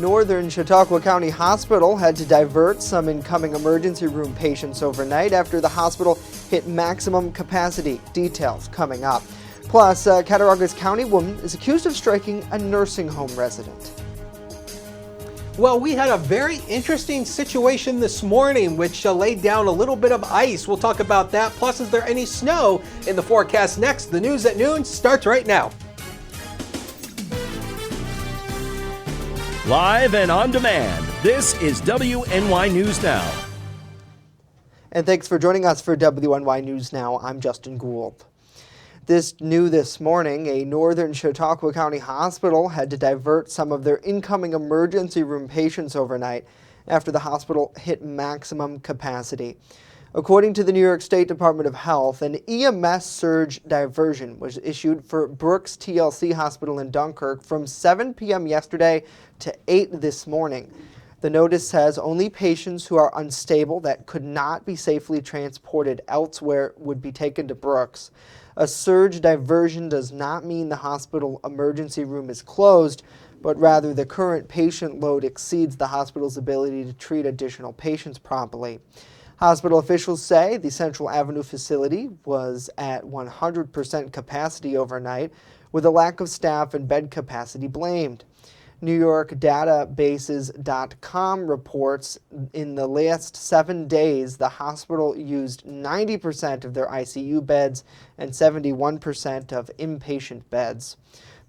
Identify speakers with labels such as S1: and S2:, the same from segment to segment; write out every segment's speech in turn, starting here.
S1: northern Chautauqua County Hospital had to divert some incoming emergency room patients overnight after the hospital hit maximum capacity. Details coming up. Plus, a Cattaraugus County woman is accused of striking a nursing home resident.
S2: Well, we had a very interesting situation this morning, which laid down a little bit of ice. We'll talk about that. Plus, is there any snow in the forecast next? The news at noon starts right now.
S3: Live and on demand, this is WNY News Now.
S1: And thanks for joining us for WNY News Now. I'm Justin Gould. This morning, a northern Chautauqua County hospital had to divert some of their incoming emergency room patients overnight after the hospital hit maximum capacity. According to the New York State Department of Health, an EMS surge diversion was issued for Brooks TLC Hospital in Dunkirk from 7 p.m. yesterday to 8 this morning. The notice says only patients who are unstable that could not be safely transported elsewhere would be taken to Brooks. A surge diversion does not mean the hospital emergency room is closed, but rather the current patient load exceeds the hospital's ability to treat additional patients promptly. Hospital officials say the Central Avenue facility was at 100% capacity overnight, with a lack of staff and bed capacity blamed. New York Databases.com reports in the last 7 days, the hospital used 90% of their ICU beds and 71% of inpatient beds.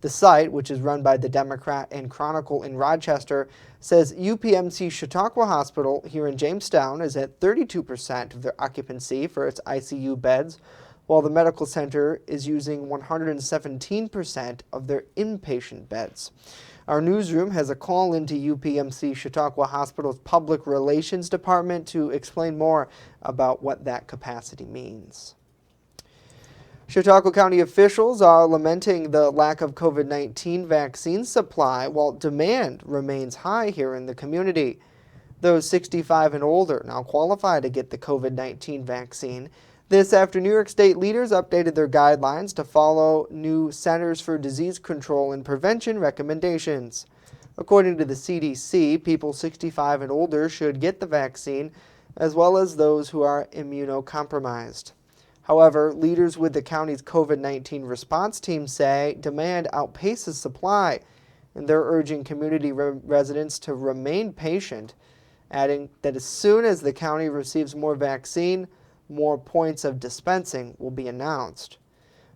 S1: The site, which is run by the Democrat and Chronicle in Rochester, says UPMC Chautauqua Hospital here in Jamestown is at 32% of their occupancy for its ICU beds, while the medical center is using 117% of their inpatient beds. Our newsroom has a call into UPMC Chautauqua Hospital's Public Relations Department to explain more about what that capacity means. Chautauqua County officials are lamenting the lack of COVID-19 vaccine supply while demand remains high here in the community. Those 65 and older now qualify to get the COVID-19 vaccine. This after New York State leaders updated their guidelines to follow new Centers for Disease Control and Prevention recommendations. According to the CDC, people 65 and older should get the vaccine, as well as those who are immunocompromised. However, leaders with the county's COVID-19 response team say demand outpaces supply, and they're urging community residents to remain patient, adding that as soon as the county receives more vaccine, more points of dispensing will be announced.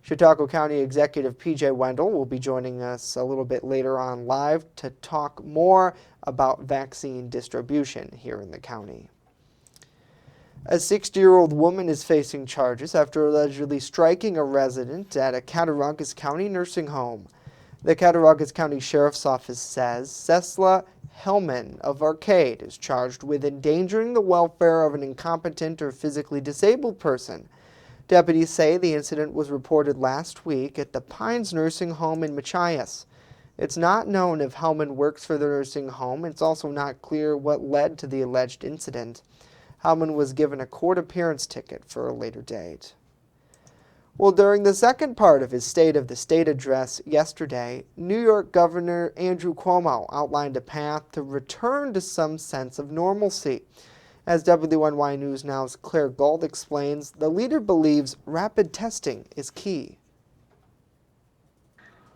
S1: Chautauqua County Executive P.J. Wendel will be joining us a little bit later on live to talk more about vaccine distribution here in the county. A 60-year-old woman is facing charges after allegedly striking a resident at a Cattaraugus County nursing home. The Cattaraugus County Sheriff's Office says Cecla Hellman of Arcade is charged with endangering the welfare of an incompetent or physically disabled person. Deputies say the incident was reported last week at the Pines Nursing Home in Machias. It's not known if Hellman works for the nursing home. It's also not clear what led to the alleged incident. Hellman was given a court appearance ticket for a later date. Well, during the second part of his State of the State address yesterday, New York Governor Andrew Cuomo outlined a path to return to some sense of normalcy. As WNY News Now's Claire Gold explains, the leader believes rapid testing is key.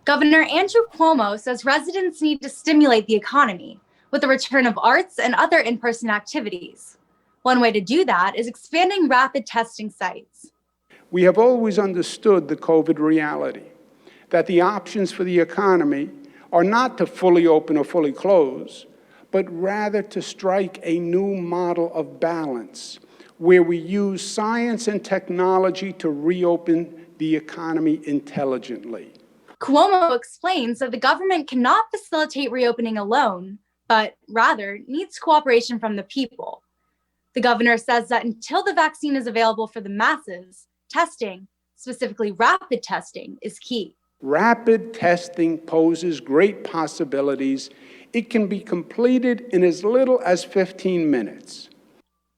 S4: Governor Andrew Cuomo says residents need to stimulate the economy with the return of arts and other in-person activities. One way to do that is expanding rapid testing sites.
S5: We have always understood the COVID reality, that the options for the economy are not to fully open or fully close, but rather to strike a new model of balance, where we use science and technology to reopen the economy intelligently.
S4: Cuomo explains that the government cannot facilitate reopening alone, but rather needs cooperation from the people. The governor says that until the vaccine is available for the masses, testing, specifically rapid testing, is key.
S5: Rapid testing poses great possibilities. It can be completed in as little as 15 minutes.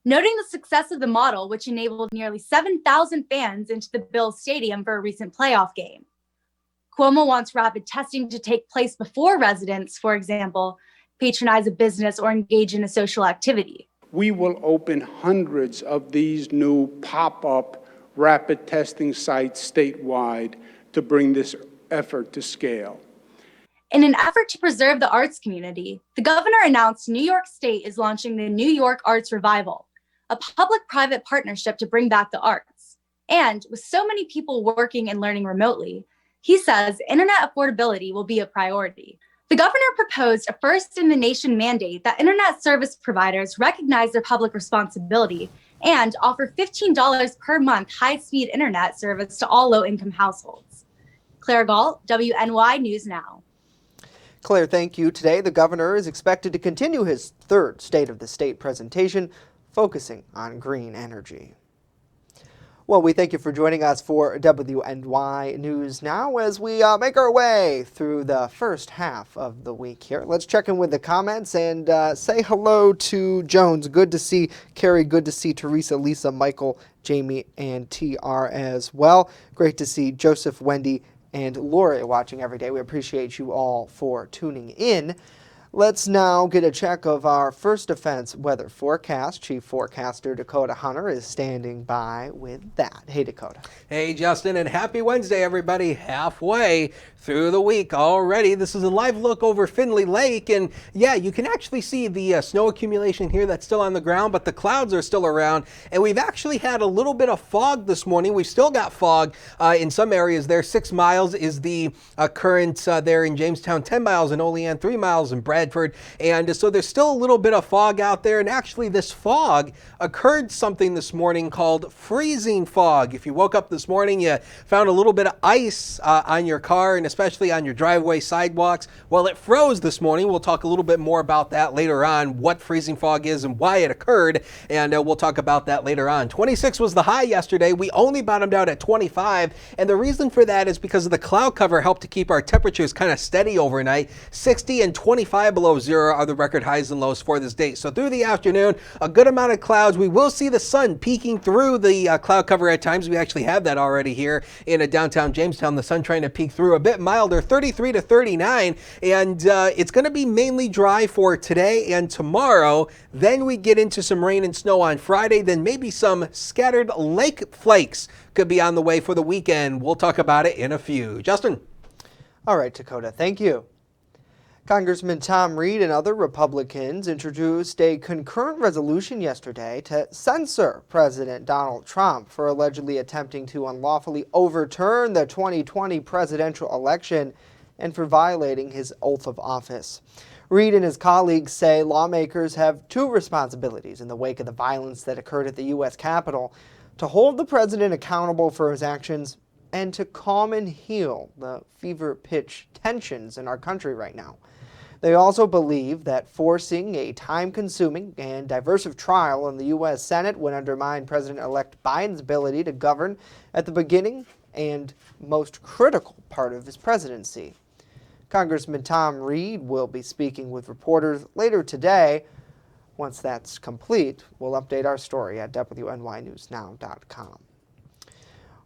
S4: Noting the success of the model, which enabled nearly 7,000 fans into the Bills Stadium for a recent playoff game. Cuomo wants rapid testing to take place before residents, for example, patronize a business or engage in a social activity.
S5: We will open hundreds of these new pop-up rapid testing sites statewide to bring this effort to scale.
S4: In an effort to preserve the arts community, the governor announced New York State is launching the New York Arts Revival, a public-private partnership to bring back the arts. And with so many people working and learning remotely, he says internet affordability will be a priority. The governor proposed a first-in-the-nation mandate that internet service providers recognize their public responsibility and offer $15 per month high-speed internet service to all low-income households. Claire Galt, WNY News Now.
S1: Claire, thank you. Today, the governor is expected to continue his third State of the State presentation, focusing on green energy. Well, we thank you for joining us for WNY News Now as we make our way through the first half of the week here. Let's check in with the comments and say hello to Jones. Good to see Carrie. Good to see Teresa, Lisa, Michael, Jamie, and TR as well. Great to see Joseph, Wendy, and Lori watching every day. We appreciate you all for tuning in. Let's now get a check of our first defense weather forecast. Chief Forecaster Dakota Hunter is standing by with that. Hey, Dakota.
S2: Hey, Justin, and happy Wednesday, everybody. Halfway through the week already. This is a live look over Findlay Lake, and yeah, you can actually see the snow accumulation here that's still on the ground, but the clouds are still around, and we've actually had a little bit of fog this morning. We've still got fog in some areas there. 6 miles is the current there in Jamestown, 10 miles in Olean, 3 miles in Bradford, and so there's still a little bit of fog out there, and actually this fog occurred something this morning called freezing fog. If you woke up this morning, you found a little bit of ice on your car, and especially on your driveway sidewalks. Well, it froze this morning. We'll talk a little bit more about that later on, what freezing fog is and why it occurred, and we'll talk about that later on. 26 was the high yesterday. We only bottomed out at 25, and the reason for that is because of the cloud cover helped to keep our temperatures kind of steady overnight. 60 and 25 below zero are the record highs and lows for this date. So through the afternoon, a good amount of clouds. We will see the sun peeking through the cloud cover at times. We actually have that already here in downtown Jamestown. The sun trying to peek through a bit milder, 33 to 39, and it's going to be mainly dry for today and tomorrow. Then we get into some rain and snow on Friday, then maybe some scattered lake flakes could be on the way for the weekend. We'll talk about it in a few. Justin.
S1: All right, Dakota, thank you. Congressman Tom Reed and other Republicans introduced a concurrent resolution yesterday to censure President Donald Trump for allegedly attempting to unlawfully overturn the 2020 presidential election and for violating his oath of office. Reed and his colleagues say lawmakers have two responsibilities in the wake of the violence that occurred at the U.S. Capitol: to hold the president accountable for his actions and to calm and heal the fever-pitch tensions in our country right now. They also believe that forcing a time-consuming and diversive trial in the U.S. Senate would undermine President-elect Biden's ability to govern at the beginning and most critical part of his presidency. Congressman Tom Reed will be speaking with reporters later today. Once that's complete, we'll update our story at WNYNewsNow.com.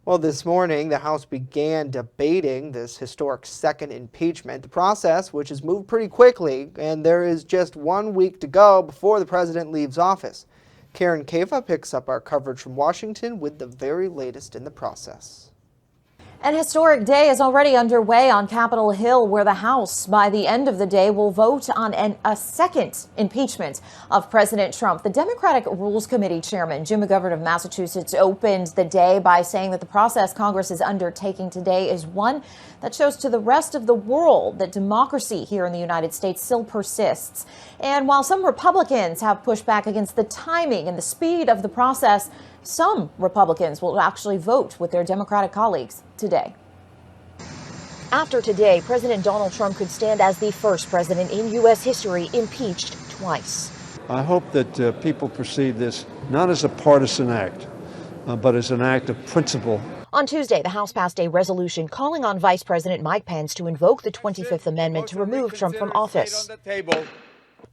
S1: Well, this morning, the House began debating this historic second impeachment, the process which has moved pretty quickly, and there is just 1 week to go before the president leaves office. Karen Caifa picks up our coverage from Washington with the very latest in the process.
S6: An historic day is already underway on Capitol Hill, where the House, by the end of the day, will vote on a second impeachment of President Trump. The Democratic Rules Committee Chairman, Jim McGovern of Massachusetts, opened the day by saying that the process Congress is undertaking today is one that shows to the rest of the world that democracy here in the United States still persists. And while some Republicans have pushed back against the timing and the speed of the process, some Republicans will actually vote with their Democratic colleagues today. After today, President Donald Trump could stand as the first president in U.S. history impeached twice.
S7: I hope that people perceive this not as a partisan act, but as an act of principle.
S6: On Tuesday, the House passed a resolution calling on Vice President Mike Pence to invoke the 25th Amendment to remove Trump from office.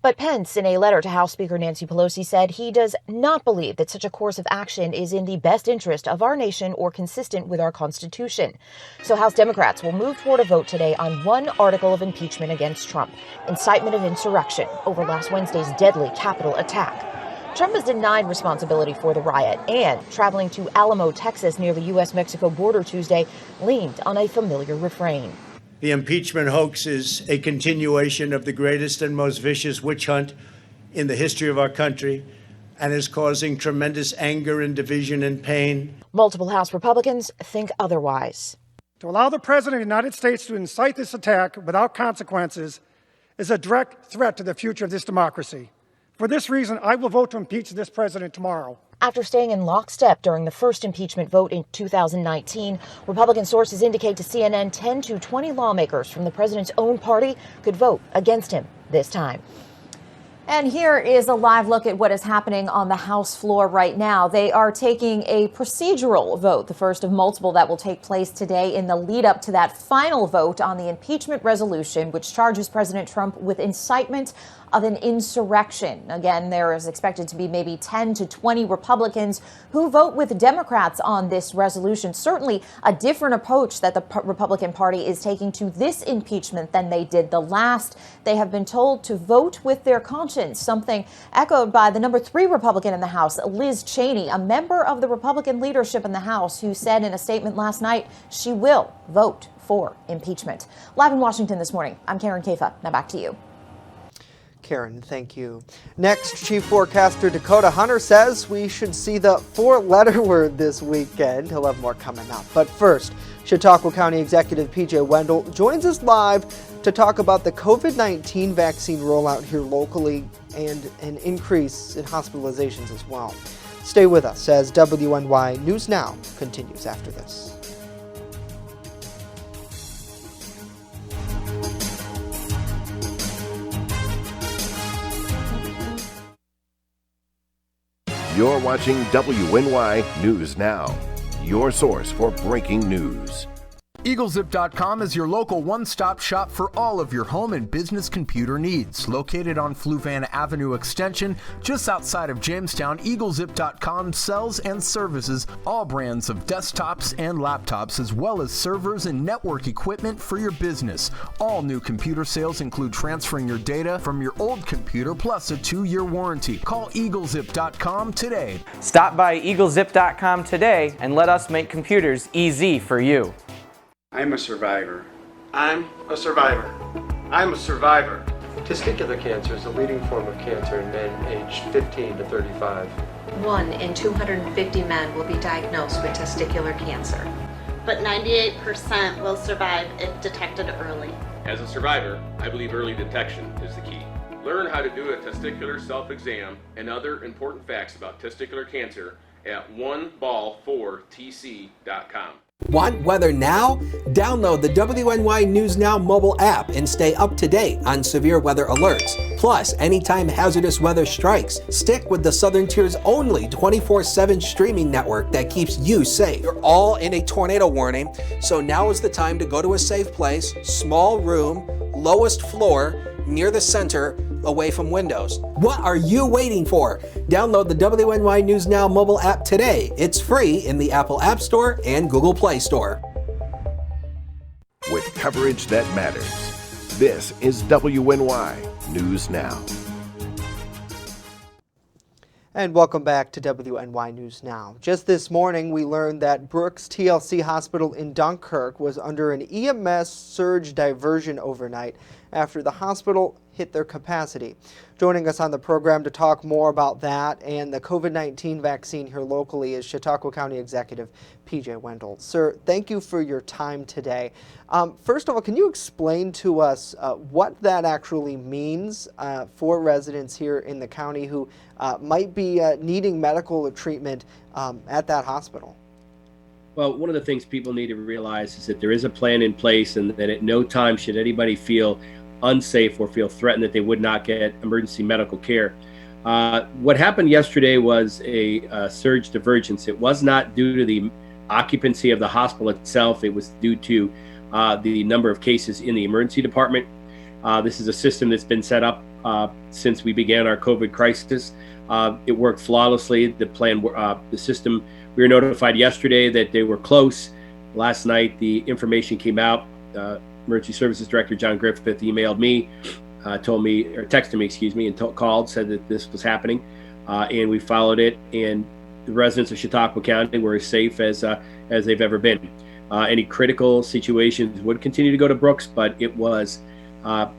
S6: But Pence, in a letter to House Speaker Nancy Pelosi, said he does not believe that such a course of action is in the best interest of our nation or consistent with our Constitution. So House Democrats will move toward a vote today on one article of impeachment against Trump, incitement of insurrection over last Wednesday's deadly Capitol attack. Trump has denied responsibility for the riot and, traveling to Alamo, Texas, near the U.S.-Mexico border Tuesday, leaned on a familiar refrain.
S8: The impeachment hoax is a continuation of the greatest and most vicious witch hunt in the history of our country and is causing tremendous anger and division and pain.
S6: Multiple House Republicans think otherwise.
S9: To allow the President of the United States to incite this attack without consequences is a direct threat to the future of this democracy. For this reason, I will vote to impeach this president tomorrow.
S6: After staying in lockstep during the first impeachment vote in 2019, Republican sources indicate to CNN 10 to 20 lawmakers from the president's own party could vote against him this time.
S10: And here is a live look at what is happening on the House floor right now. They are taking a procedural vote, the first of multiple that will take place today in the lead up to that final vote on the impeachment resolution, which charges President Trump with incitement of an insurrection. Again, there is expected to be maybe 10 to 20 Republicans who vote with Democrats on this resolution. Certainly a different approach that the Republican Party is taking to this impeachment than they did the last. They have been told to vote with their conscience, something echoed by the number 3 Republican in the House, Liz Cheney, a member of the Republican leadership in the House, who said in a statement last night she will vote for impeachment. Live in Washington this morning, I'm Karen Kafa. Now back to you.
S1: Karen, thank you. Next, Chief Forecaster Dakota Hunter says we should see the 4-letter word this weekend. He'll have more coming up. But first, Chautauqua County Executive PJ Wendel joins us live to talk about the COVID-19 vaccine rollout here locally and an increase in hospitalizations as well. Stay with us as WNY News Now continues after this.
S3: You're watching WNY News Now, your source for breaking news.
S11: EagleZip.com is your local one-stop shop for all of your home and business computer needs. Located on Fluvan Avenue Extension, just outside of Jamestown, EagleZip.com sells and services all brands of desktops and laptops, as well as servers and network equipment for your business. All new computer sales include transferring your data from your old computer, plus a 2-year warranty. Call EagleZip.com today.
S12: Stop by EagleZip.com today and let us make computers easy for you.
S13: I'm a survivor. I'm a survivor. I'm a survivor.
S14: Testicular cancer is the leading form of cancer in men aged 15 to 35.
S15: 1 in 250 men will be diagnosed with testicular cancer.
S16: But 98% will survive if detected early.
S17: As a survivor, I believe early detection is the key. Learn how to do a testicular self-exam and other important facts about testicular cancer at oneball4tc.com.
S2: Want weather now? Download the WNY News Now mobile app and stay up to date on severe weather alerts. Plus, anytime hazardous weather strikes, stick with the Southern Tier's only 24/7 streaming network that keeps you safe. You're all in a tornado warning, so now is the time to go to a safe place, small room, lowest floor, near the center, away from windows. What are you waiting for? Download the WNY News Now mobile app today. It's free in the Apple App Store and Google Play Store.
S3: With coverage that matters, this is WNY News Now.
S1: And welcome back to WNY News Now. Just this morning, we learned that Brooks TLC Hospital in Dunkirk was under an EMS surge diversion overnight after the hospital hit their capacity. Joining us on the program to talk more about that and the COVID-19 vaccine here locally is Chautauqua County Executive PJ Wendel. Sir, thank you for your time today. First of all, can you explain to us what that actually means for residents here in the county who might be needing medical treatment at that hospital?
S18: Well, one of the things people need to realize is that there is a plan in place and that at no time should anybody feel unsafe or feel threatened that they would not get emergency medical care. What happened yesterday was a surge divergence. It was not due to the occupancy of the hospital itself. It was due to the number of cases in the emergency department. This is a system that's been set up since we began our COVID crisis. It worked flawlessly. The plan, the system, we were notified yesterday that they were close. Last night, the information came out. Emergency Services Director John Griffith emailed me, told me, or texted me, excuse me, and called, said that this was happening. And we followed it, and the residents of Chautauqua County were as safe as they've ever been. Any critical situations would continue to go to Brooks, but it was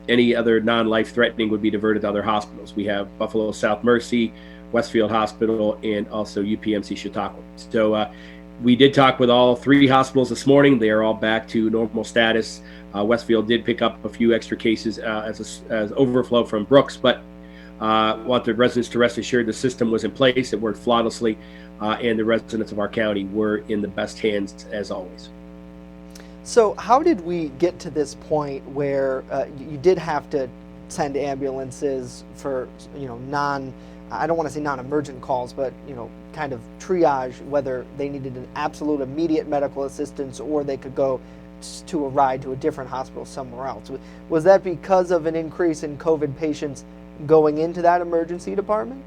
S18: any other non-life threatening would be diverted to other hospitals. We have Buffalo South Mercy, Westfield Hospital, and also UPMC Chautauqua. So we did talk with all 3 hospitals this morning. They are all back to normal status. Westfield did pick up a few extra cases as overflow from Brooks, but want the residents to rest assured the system was in place. It worked flawlessly, and the residents of our county were in the best hands as always.
S1: So how did we get to this point where you did have to send ambulances for, I don't want to say non-emergent calls, but, kind of triage whether they needed an absolute immediate medical assistance or they could go to a ride to a different hospital somewhere else? Was that because of an increase in COVID patients going into that emergency department?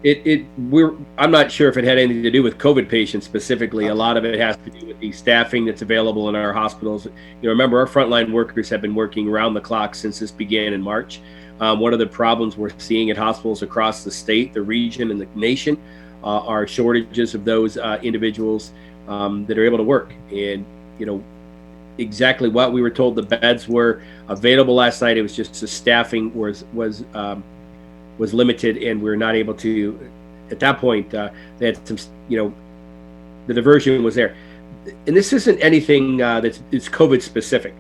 S18: I'm not sure if it had anything to do with COVID patients specifically. Okay. A lot of it has to do with the staffing that's available in our hospitals. Remember, our frontline workers have been working around the clock since this began in March. One of the problems we're seeing at hospitals across the state, the region, and the nation are shortages of those individuals that are able to work. And, exactly what we were told the beds were available last night. It was just the staffing was limited, and we were not able to. At that point, they had some, the diversion was there, and this isn't anything that's COVID specific.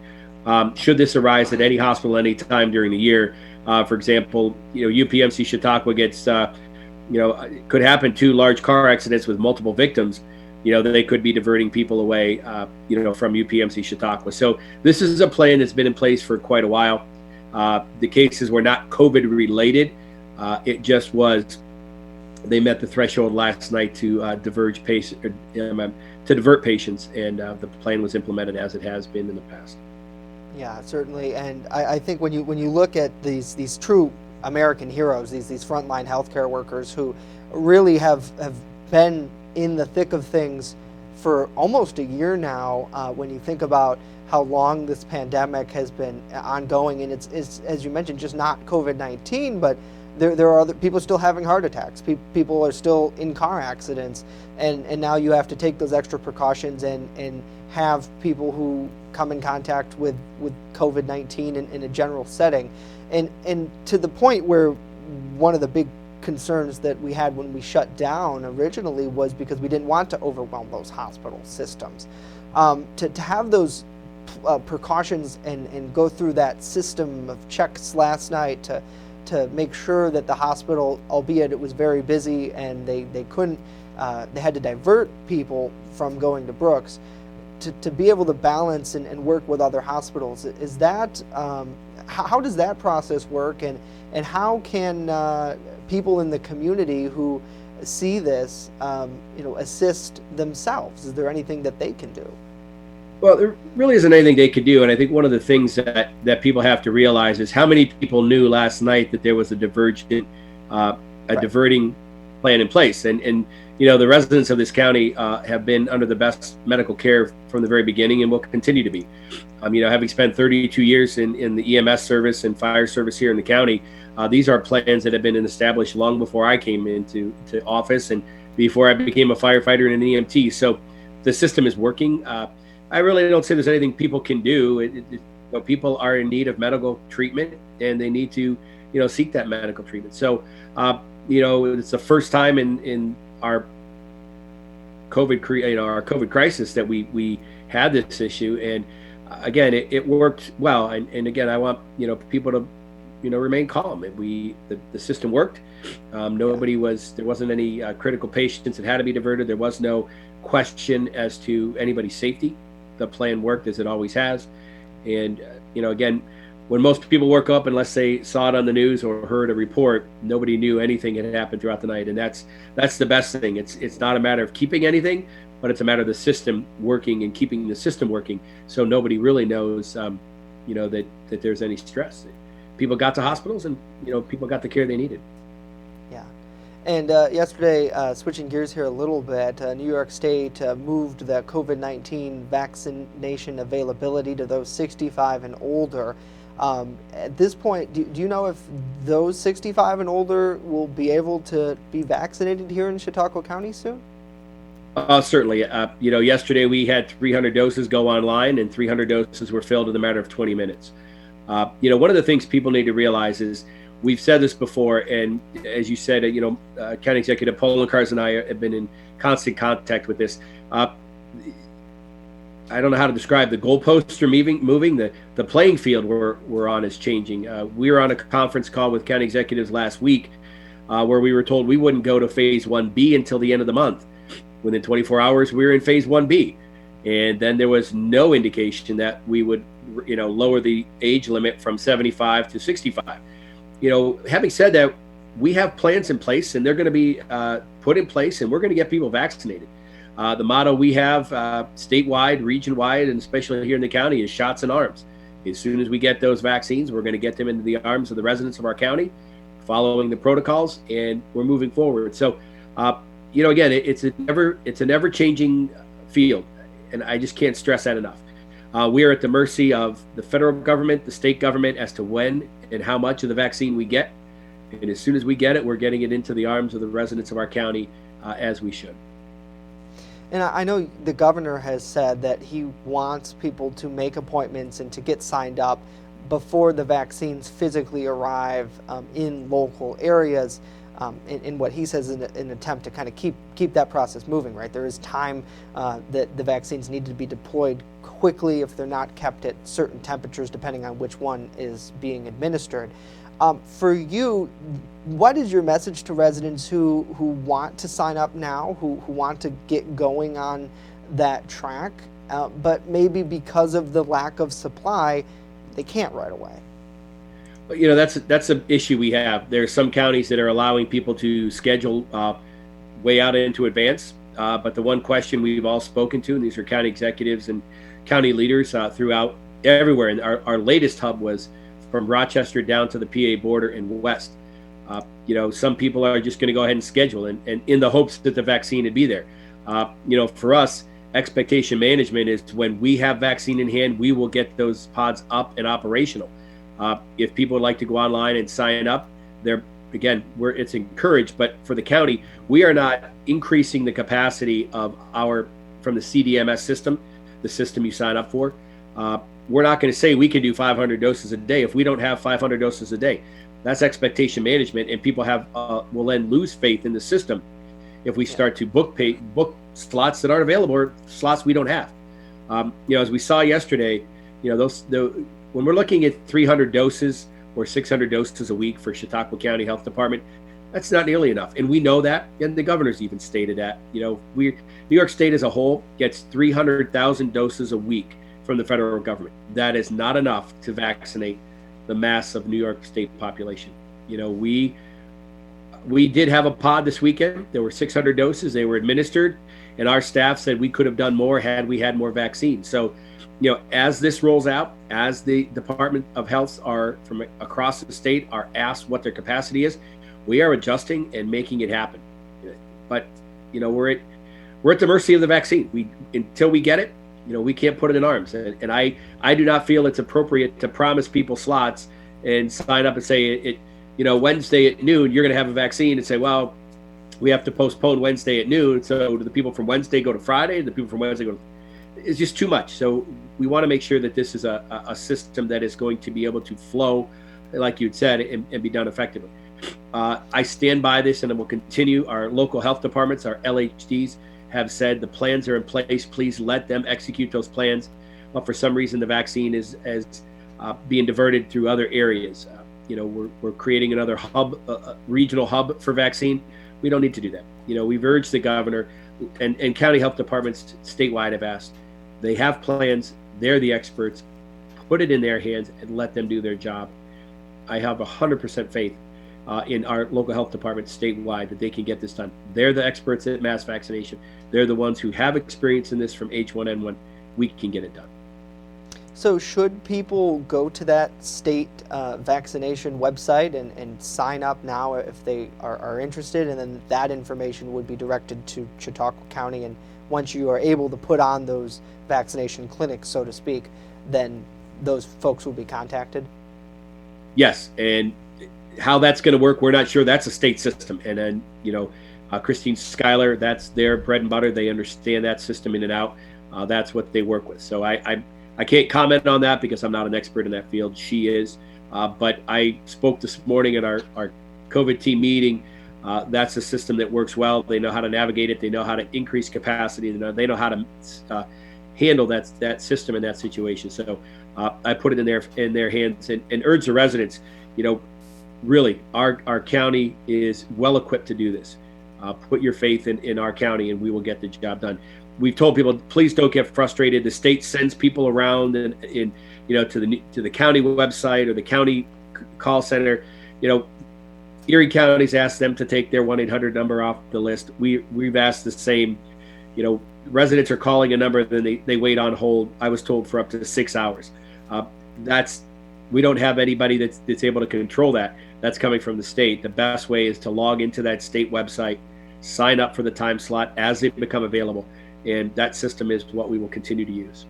S18: Should this arise at any hospital any time during the year, for example, UPMC Chautauqua gets, could happen 2 large car accidents with multiple victims. They could be diverting people away, from UPMC Chautauqua. So this is a plan that's been in place for quite a while. The cases were not COVID related. It just was, they met the threshold last night to divert patients, and the plan was implemented as it has been in the past.
S1: Yeah, certainly. And I think when you look at these true American heroes, these frontline healthcare workers who really have been in the thick of things for almost a year now, when you think about how long this pandemic has been ongoing, and it's as you mentioned, just not COVID-19, but there are other people still having heart attacks. People are still in car accidents, and now you have to take those extra precautions and have people who come in contact with COVID-19 in a general setting, and to the point where one of the big concerns that we had when we shut down originally was because we didn't want to overwhelm those hospital systems. To have those precautions and go through that system of checks last night to make sure that the hospital, albeit it was very busy and they couldn't, they had to divert people from going to Brooks, to be able to balance and work with other hospitals. Is that, how does that process work, and how can people in the community who see this, assist themselves? Is there anything that they can do?
S18: Well, there really isn't anything they could do, and I think one of the things that people have to realize is how many people knew last night that there was a diverting plan in place, and the residents of this county have been under the best medical care from the very beginning, and will continue to be. Having spent 32 years in the EMS service and fire service here in the county, these are plans that have been established long before I came into office and before I became a firefighter and an EMT. So the system is working. I really don't say there's anything people can do. People are in need of medical treatment, and they need to, seek that medical treatment. So, it's the first time in our COVID crisis that we had this issue, and again, it worked well. And again, I want people to remain calm. The system worked. There wasn't any critical patients that had to be diverted. There was no question as to anybody's safety. The plan worked as it always has. And, again, when most people woke up, unless they saw it on the news or heard a report, nobody knew anything had happened throughout the night. And that's the best thing. It's not a matter of keeping anything, but it's a matter of the system working and keeping the system working. So nobody really knows, that there's any stress. people got to hospitals and, people got the care they needed.
S1: Yeah. And yesterday, switching gears here a little bit, New York State moved the COVID-19 vaccination availability to those 65 and older. At this point, do you know if those 65 and older will be able to be vaccinated here in Chautauqua County soon?
S18: Certainly. Yesterday we had 300 doses go online, and 300 doses were filled in a matter of 20 minutes. One of the things people need to realize is, we've said this before, and as you said, County Executive Polenkars and I have been in constant contact with this. I don't know how to describe the goalposts are moving. The playing field we're on is changing. We were on a conference call with county executives last week, where we were told we wouldn't go to phase 1B until the end of the month. Within 24 hours, we were in phase 1B, and then there was no indication that we would, lower the age limit from 75 to 65. Having said that, we have plans in place, and they're going to be put in place, and we're going to get people vaccinated. The motto we have statewide, region-wide, and especially here in the county is shots in arms. As soon as we get those vaccines, we're going to get them into the arms of the residents of our county, following the protocols, and we're moving forward. So, again, it's a never-changing field, and I just can't stress that enough. We are at the mercy of the federal government, the state government, as to when and how much of the vaccine we get. And as soon as we get it, we're getting it into the arms of the residents of our county, as we should.
S1: And I know the governor has said that he wants people to make appointments and to get signed up before the vaccines physically arrive in local areas. In what he says is an attempt to kind of keep that process moving, right? There is time that the vaccines need to be deployed quickly if they're not kept at certain temperatures, depending on which one is being administered. For you, what is your message to residents who want to sign up now, who want to get going on that track, but maybe because of the lack of supply, they can't right away?
S18: That's an issue we have. There are some counties that are allowing people to schedule way out into advance. But the one question we've all spoken to, and these are county executives and county leaders throughout everywhere, and our latest hub was from Rochester down to the PA border and west. Some people are just going to go ahead and schedule, and in the hopes that the vaccine would be there. For us, expectation management is when we have vaccine in hand, we will get those pods up and operational. If people would like to go online and sign up, it's encouraged, but for the county, we are not increasing the capacity of from the CDMS system, the system you sign up for. We're not going to say we can do 500 doses a day if we don't have 500 doses a day. That's expectation management, and people will then lose faith in the system if we start to book slots that aren't available or slots we don't have. As we saw yesterday, when we're looking at 300 doses or 600 doses a week for Chautauqua County Health Department, that's not nearly enough. And we know that, and the governor's even stated that. New York State as a whole gets 300,000 doses a week from the federal government. That is not enough to vaccinate the mass of New York State population. We did have a pod this weekend. There were 600 doses. They were administered, and our staff said we could have done more had we had more vaccines. So, as this rolls out, as the Department of Health are from across the state are asked what their capacity is, we are adjusting and making it happen. But we're at the mercy of the vaccine. Until we get it, we can't put it in arms. And I do not feel it's appropriate to promise people slots and sign up and say Wednesday at noon you're going to have a vaccine, and say, well, we have to postpone Wednesday at noon. So do the people from Wednesday go to Friday? The people from Wednesday go to... It's just too much. So we want to make sure that this is a system that is going to be able to flow, like you'd said, and be done effectively. I stand by this, and it will continue. Our local health departments, our LHDs, have said the plans are in place. Please let them execute those plans. But for some reason, the vaccine is being diverted through other areas. We're creating another hub, regional hub for vaccine. We don't need to do that. We've urged the governor and county health departments statewide have asked. They have plans. They're the experts. Put it in their hands and let them do their job. I have 100% faith in our local health departments statewide that they can get this done. They're the experts at mass vaccination. They're the ones who have experience in this from H1N1. We can get it done.
S1: So should people go to that state vaccination website and sign up now if they are interested, and then that information would be directed to Chautauqua County, and once you are able to put on those vaccination clinics, so to speak, then those folks will be contacted?
S18: Yes, and how that's going to work, we're not sure. That's a state system. And then, Christine Schuyler, that's their bread and butter. They understand that system in and out. That's what they work with. So I can't comment on that because I'm not an expert in that field. She is. But I spoke this morning at our COVID team meeting. That's a system that works well. They know how to navigate it. They know how to increase capacity. They know how to handle that system in that situation. So I put it in their hands and urge the residents, really, our county is well equipped to do this. Put your faith in our county and we will get the job done. We've told people, please don't get frustrated. The state sends people around to the county website or the county call center. Erie County's asked them to take their 1-800 number off the list. We've asked the same. Residents are calling a number, then they wait on hold. I was told for up to 6 hours. We don't have anybody that's able to control that. That's coming from the state. The best way is to log into that state website, sign up for the time slot as they become available, and that system is what we will continue to use.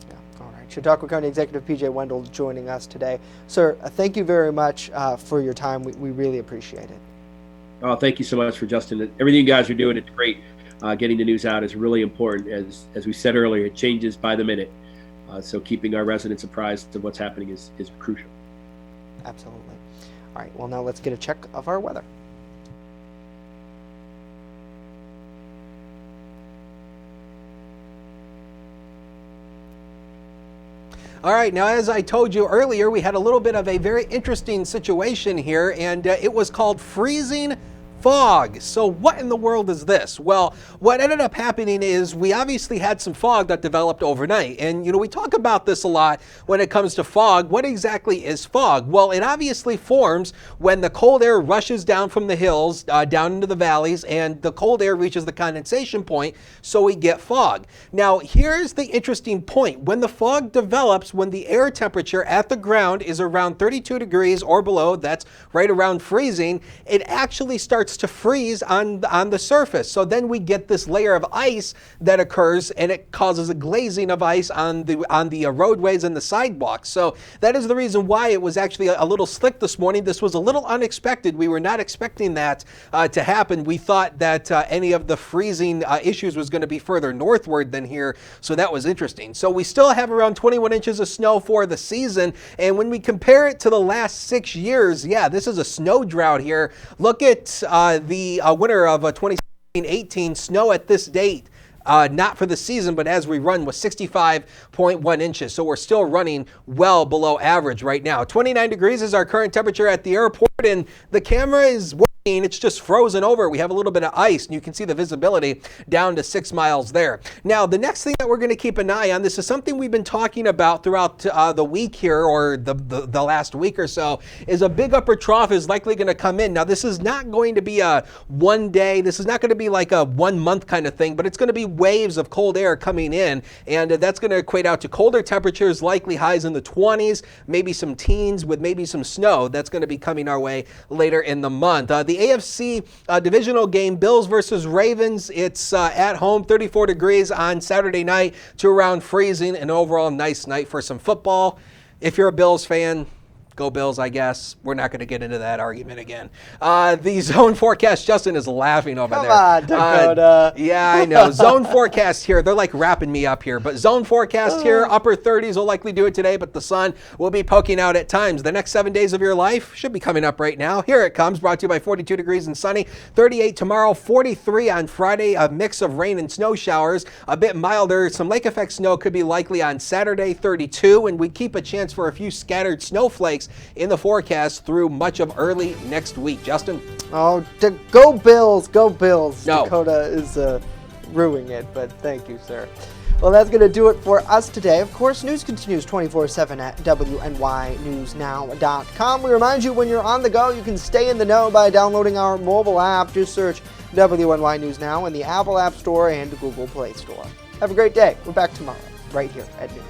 S1: Yeah. All right. Chautauqua County Executive P.J. Wendel joining us today. Sir, thank you very much for your time. We really appreciate it.
S18: Oh, thank you so much for Justin. Everything you guys are doing, it's great. Getting the news out is really important. As we said earlier, it changes by the minute. So keeping our residents apprised of what's happening is crucial.
S1: Absolutely. All right, well, now let's get a check of our weather.
S2: All right, now as I told you earlier, we had a little bit of a very interesting situation here, and it was called freezing fog. So what in the world is this? Well, what ended up happening is we obviously had some fog that developed overnight. And, we talk about this a lot when it comes to fog. What exactly is fog? Well, it obviously forms when the cold air rushes down from the hills down into the valleys, and the cold air reaches the condensation point, so we get fog. Now, here's the interesting point. When the fog develops, when the air temperature at the ground is around 32 degrees or below, that's right around freezing, it actually starts to freeze on the surface. So then we get this layer of ice that occurs, and it causes a glazing of ice on the roadways and the sidewalks. So that is the reason why it was actually a little slick this morning. This was a little unexpected. We were not expecting that to happen. We thought that any of the freezing issues was going to be further northward than here. So that was interesting. So we still have around 21 inches of snow for the season. And when we compare it to the last 6 years, yeah, this is a snow drought here. Look at the winter of 2017-18, snow at this date, not for the season, but as we run, was 65.1 inches. So we're still running well below average right now. 29 degrees is our current temperature at the airport, and the camera is working. It's just frozen over. We have a little bit of ice, and you can see the visibility down to 6 miles there. Now, the next thing that we're going to keep an eye on, this is something we've been talking about throughout the week here, or the last week or so, is a big upper trough is likely going to come in. Now, this is not going to be a one day. This is not going to be like a 1 month kind of thing, but it's going to be waves of cold air coming in, and that's going to equate out to colder temperatures, likely highs in the 20s, maybe some teens with maybe some snow. That's going to be coming our way later in the month. The AFC divisional game, Bills versus Ravens, it's at home, 34 degrees on Saturday night to around freezing. An overall nice night for some football. If you're a Bills fan, go Bills, I guess. We're not going to get into that argument again. The zone forecast, Justin is laughing over there.
S1: Come on, Dakota.
S2: Yeah, I know. Zone forecast here, they're like wrapping me up here. But zone forecast here, upper 30s will likely do it today, but the sun will be poking out at times. The next 7 days of your life should be coming up right now. Here it comes, brought to you by 42 degrees and sunny. 38 tomorrow, 43 on Friday, a mix of rain and snow showers. A bit milder. Some lake effect snow could be likely on Saturday, 32, and we keep a chance for a few scattered snowflakes in the forecast through much of early next week. Justin?
S1: Oh, go Bills, go Bills.
S2: No.
S1: Dakota is ruining it, but thank you, sir. Well, that's going to do it for us today. Of course, news continues 24/7 at WNYNewsNow.com. We remind you, when you're on the go, you can stay in the know by downloading our mobile app. Just search WNY News Now in the Apple App Store and Google Play Store. Have a great day. We're back tomorrow, right here at noon.